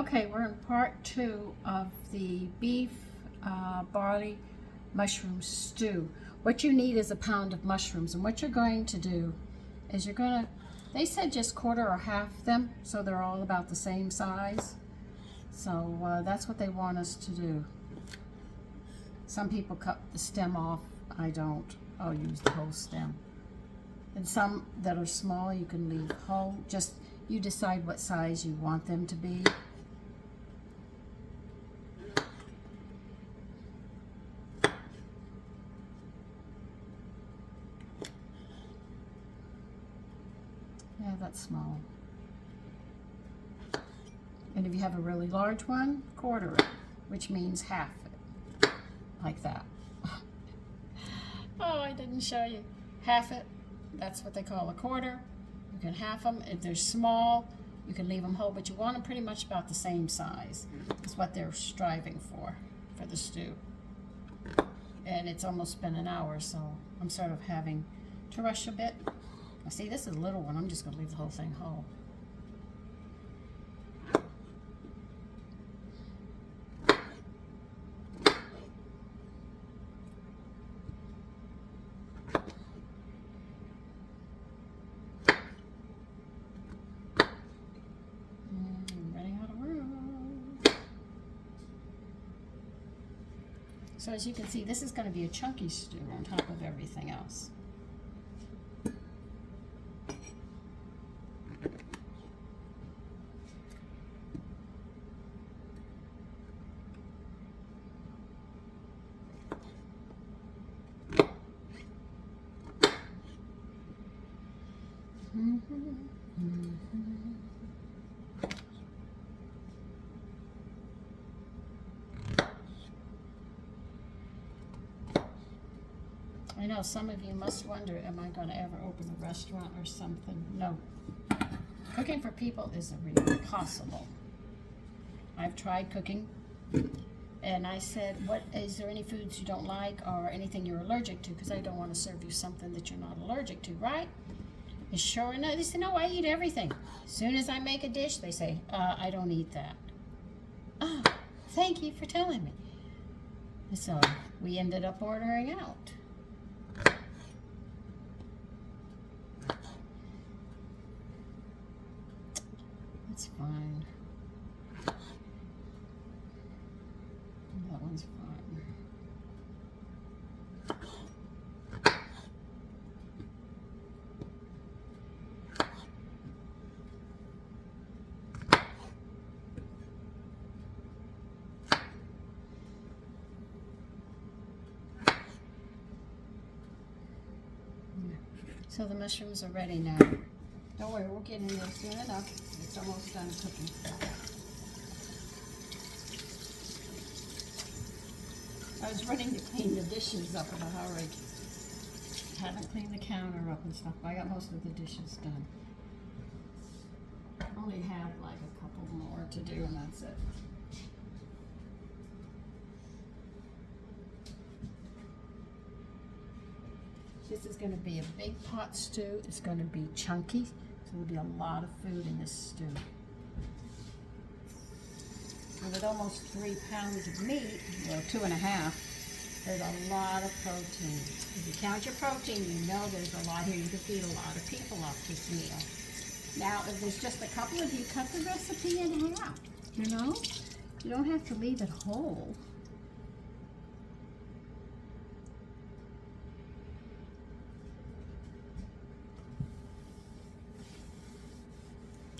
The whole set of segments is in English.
Okay, we're in part 2 of the beef barley mushroom stew. What you need is a pound of mushrooms, and what you're going to do is they said just quarter or half them, so they're all about the same size. So that's what they want us to do. Some people cut the stem off. I don't. I'll use the whole stem. And some that are small you can leave whole. Just you decide what size you want them to be. Yeah, that's small. And if you have a really large one, quarter it, which means half it, like that. Oh, I didn't show you. Half it, that's what they call a quarter. You can half them. If they're small, you can leave them whole, but you want them pretty much about the same size. Is what they're striving for the stew. And it's almost been an hour, so I'm sort of having to rush a bit. Now see, this is a little one. I'm just going to leave the whole thing whole. So as you can see, this is going to be a chunky stew on top of everything else. I know some of you must wonder, am I going to ever open a restaurant or something? No. Cooking for people isn't really possible. I've tried cooking, and I said, is there any foods you don't like or anything you're allergic to? Because I don't want to serve you something that you're not allergic to, right? And sure enough, they say, no, I eat everything. As soon as I make a dish, they say, I don't eat that. Oh, thank you for telling me. So we ended up ordering out. That's fine. That one's fine. So the mushrooms are ready now. Don't worry, we'll get in there soon enough. It's almost done cooking. I was running to clean the dishes up in a hurry. Haven't cleaned the counter up and stuff, but I got most of the dishes done. Only have like a couple more to do and that's it. This is going to be a big pot stew. It's going to be chunky, so there'll be a lot of food in this stew. And with almost 3 pounds of meat, well, 2.5, there's a lot of protein. If you count your protein, you know there's a lot here. You can feed a lot of people off this meal. Now, if there's just a couple of you, cut the recipe in half, you know? You don't have to leave it whole.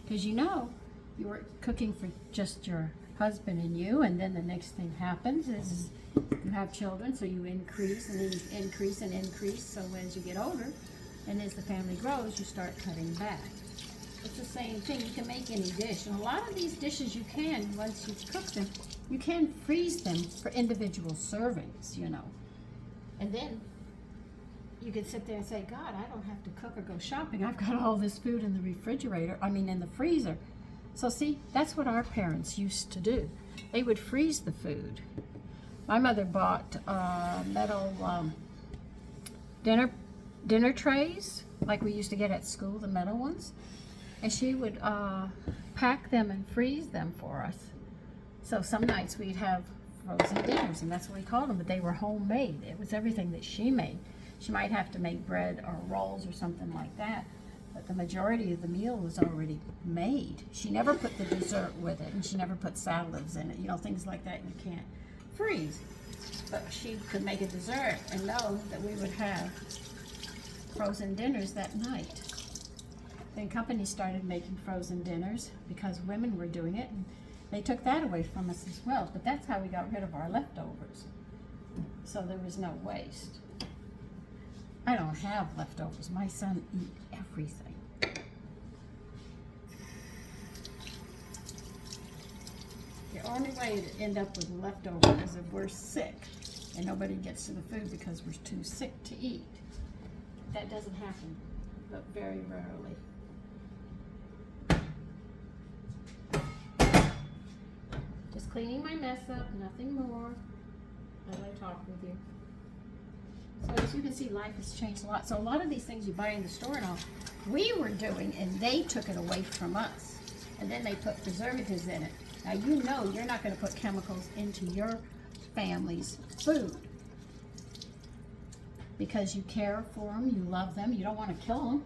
Because you know, you were cooking for just your husband and you, and then the next thing happens is you have children, so you increase and then you increase and increase. So as you get older and as the family grows, you start cutting back. It's the same thing. You can make any dish, and a lot of these dishes you can, once you cook them, you can freeze them for individual servings, you know. And then you can sit there and say, God, I don't have to cook or go shopping. I've got all this food in the refrigerator, in the freezer. So see, that's what our parents used to do. They would freeze the food. My mother bought metal dinner trays, like we used to get at school, the metal ones. and she would pack them and freeze them for us. So some nights we'd have frozen dinners, and that's what we called them, but they were homemade. It was everything that she made. She might have to make bread or rolls or something like that, but the majority of the meal was already made. She never put the dessert with it, and she never put salads in it, you know, things like that you can't freeze. But she could make a dessert and know that we would have frozen dinners that night. Then companies started making frozen dinners because women were doing it, and they took that away from us as well. But that's how we got rid of our leftovers. So there was no waste. I don't have leftovers. My son eats everything. The only way to end up with leftovers is if we're sick and nobody gets to the food because we're too sick to eat. That doesn't happen, but very rarely. Just cleaning my mess up, nothing more, as I talk with you. So as you can see, life has changed a lot. So a lot of these things you buy in the store and all, we were doing, and they took it away from us. And then they put preservatives in it. Now you know you're not going to put chemicals into your family's food because you care for them, you love them, you don't want to kill them.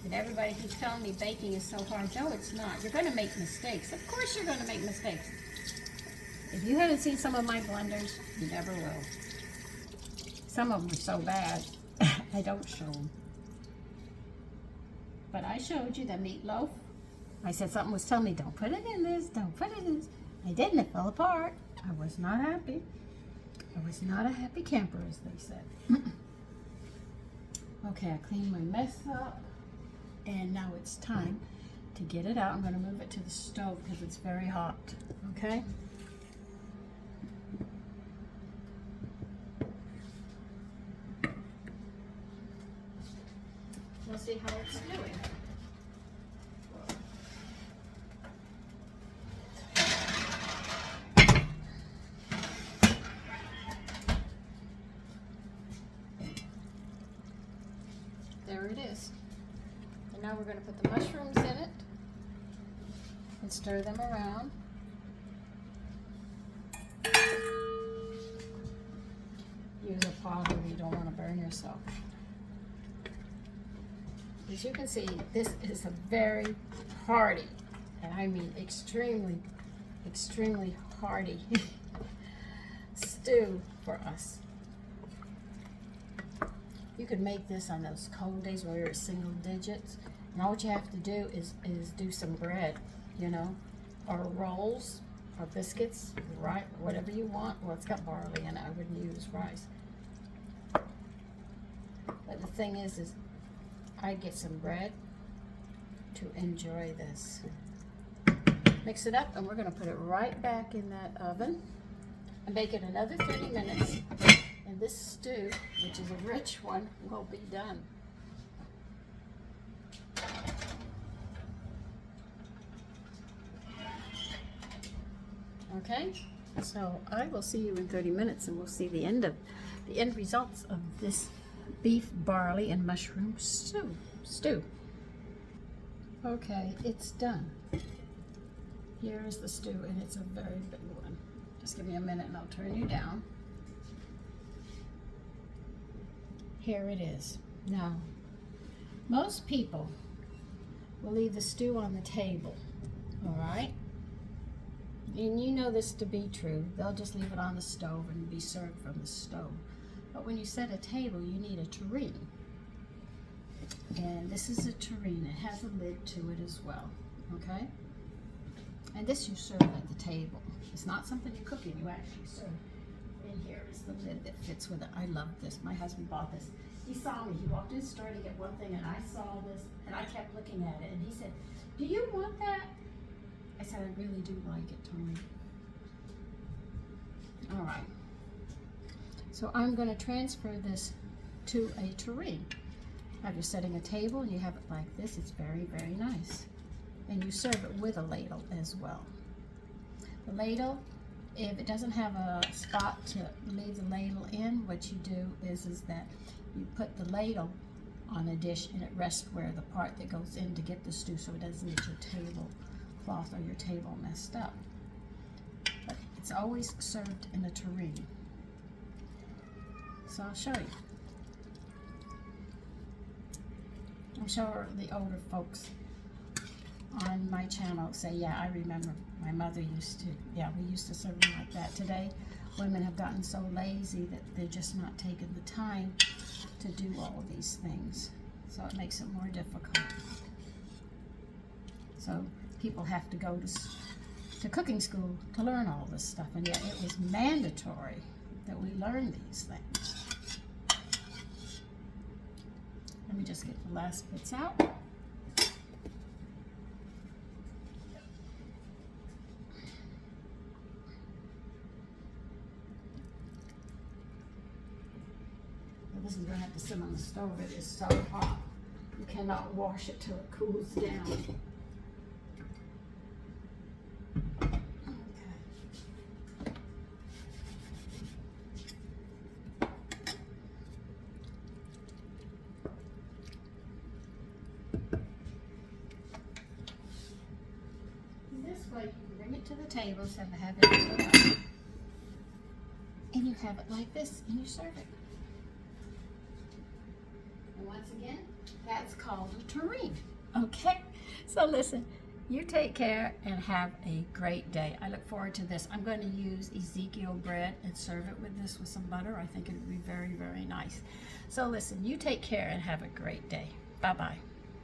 And everybody keeps telling me baking is so hard. No, it's not. You're going to make mistakes. Of course you're going to make mistakes. If you haven't seen some of my blenders, you never will. Some of them are so bad, I don't show them. But I showed you the meatloaf. I said something was telling me, don't put it in this, don't put it in this. I didn't, it fell apart. I was not happy. I was not a happy camper, as they said. Okay, I cleaned my mess up. And now it's time to get it out. I'm going to move it to the stove because it's very hot. Okay? We'll see how it's doing. There it is. And now we're going to put the mushrooms in it and stir them around. Use a pot if you don't want to burn yourself. As you can see, this is a very hearty, and I mean extremely, extremely hearty stew for us. You could make this on those cold days where you're at single digits, and all you have to do is do some bread, you know, or rolls, or biscuits, right, whatever you want. Well, it's got barley in it. I wouldn't use rice. But the thing is I get some bread to enjoy this. Mix it up, and we're going to put it right back in that oven and bake it another 30 minutes. And this stew, which is a rich one, will be done. Okay, so I will see you in 30 minutes, and we'll see the end results of this beef, barley, and mushroom stew. Okay, it's done. Here is the stew, and it's a very big one. Just give me a minute, and I'll turn you down. Here it is. Now, most people will leave the stew on the table, all right? And you know this to be true. They'll just leave it on the stove and be served from the stove. But when you set a table, you need a tureen. And this is a tureen. It has a lid to it as well, okay? And this you serve at the table. It's not something you cook in, you actually serve. In here is the lid that fits with it. I love this. My husband bought this. He saw me. He walked in the store to get one thing, and I saw this, and I kept looking at it. And he said, "Do you want that?" I said, "I really do like it, Tony." All right. So I'm going to transfer this to a tureen. Now you're setting a table, and you have it like this. It's very, very nice. And you serve it with a ladle as well. The ladle, if it doesn't have a spot to leave the ladle in, what you do is that you put the ladle on a dish and it rests where the part that goes in to get the stew, so it doesn't get your tablecloth or your table messed up. But it's always served in a tureen. So I'll show you. I'm sure the older folks on my channel say, yeah, I remember my mother used to, yeah, we used to serve them like that. Today, women have gotten so lazy that they're just not taking the time to do all of these things. So it makes it more difficult. So people have to go to cooking school to learn all this stuff, and yet it was mandatory that we learn these things. Let me just get the last bits out. This is going to have to sit on the stove. It is so hot. You cannot wash it till it cools down. This way you can bring it to the table instead of having it put up. And you have it like this and you serve it. And once again, that's called a tureen. Okay? So listen, you take care and have a great day. I look forward to this. I'm going to use Ezekiel bread and serve it with this with some butter. I think it would be very, very nice. So listen, you take care and have a great day. Bye-bye.